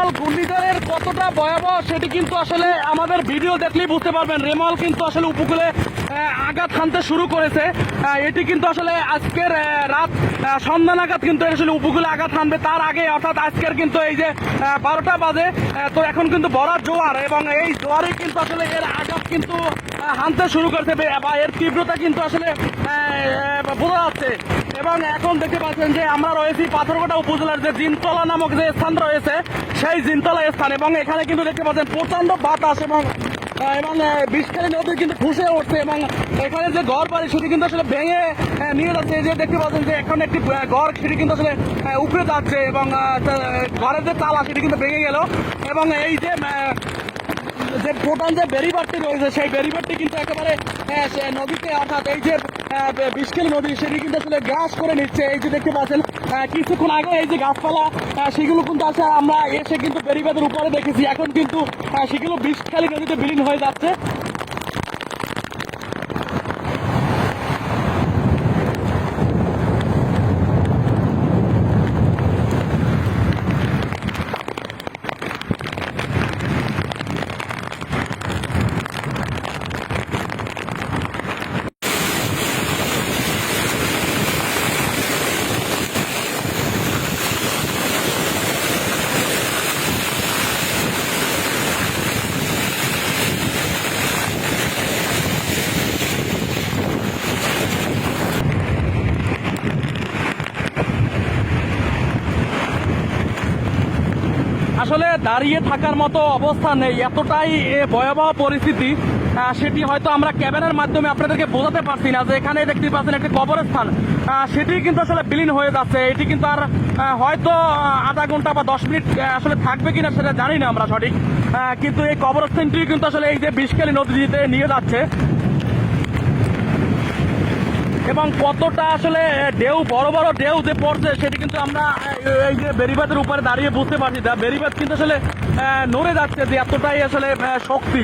রেমাল ঘূর্ণিঝড়ের কতটা ভয়াবহ সেটি কিন্তু আসলে আমাদের ভিডিও দেখলেই বুঝতে পারবেন। রেমাল কিন্তু আসলে উপকূলে আঘাত হানতে শুরু করেছে। এটি কিন্তু আসলে আজকের রাত সন্ধ্যা নাগাদ কিন্তু আসলে উপকূলে আঘাত হানবে। তার আগে অর্থাৎ আজকের কিন্তু এই যে 12টা বাজে, তো এখন কিন্তু ভরা জোয়ার, এবং এই জোয়ারে কিন্তু আসলে এর আঘাত কিন্তু হানতে শুরু করেছে বা এর তীব্রতা কিন্তু আসলে বোঝা যাচ্ছে। এবং এখন দেখতে পাচ্ছেন যে আমরা রয়েছি পাথরঘাটা উপজেলার যে জিনতলা নামক যে স্থান রয়েছে সেই জিনতলা স্থান, এবং এখানে কিন্তু দেখতে পাচ্ছেন প্রচন্ড বাতাস এবং বিষখালী নদী কিন্তু ফুসে উঠছে, এবং এখানে যে ঘর বাড়ি সেটি কিন্তু আসলে ভেঙে নিয়ে যাচ্ছে। এই যে দেখতে পাচ্ছেন যে এখন একটি ঘর সেটি কিন্তু আসলে উপরে যাচ্ছে, এবং ঘরের যে তালা সেটি কিন্তু ভেঙে গেল। এবং এই যে প্রধান যে বেরিবারটি রয়েছে সেই বেরিবারটি কিন্তু একেবারে নদীতে, অর্থাৎ এই যে বিষখালী নদী সেটি কিন্তু আসলে গ্রাস করে নিচ্ছে। এই যে দেখতে পাচ্ছেন কিছুক্ষণ আগে এই যে গাছপালা সেগুলো কিন্তু আসে আমরা এসে কিন্তু বেরিবাদের উপরে দেখেছি, এখন কিন্তু সেগুলো বিষখালী নদীতে বিলীন হয়ে যাচ্ছে। আসলে দাঁড়িয়ে থাকার মতো অবস্থা নেই, এতটাই ভয়াবহ পরিস্থিতি। সেটি হয়তো আমরা ক্যামেরার মাধ্যমে আপনাদেরকে বোঝাতে পারছি না। যে এখানে দেখতে পাচ্ছেন একটি কবরস্থান, সেটি কিন্তু আসলে বিলীন হয়ে যাচ্ছে। এটি কিন্তু আর হয়তো আধা ঘন্টা বা 10 মিনিট আসলে থাকবে কিনা সেটা জানি না আমরা সঠিক, কিন্তু এই কবরস্থানটি কিন্তু আসলে এই যে বিষখালী নদীতে নিয়ে যাচ্ছে। এবং কতটা আসলে ঢেউ, বড় বড় ঢেউ যে পড়ছে সেটি কিন্তু আমরা এই যে বেরিবাদের উপরে দাঁড়িয়ে বুঝতে পারছি। বেরিবাদ কিন্তু আসলে নড়ে যাচ্ছে, যে এতটাই আসলে শক্তি।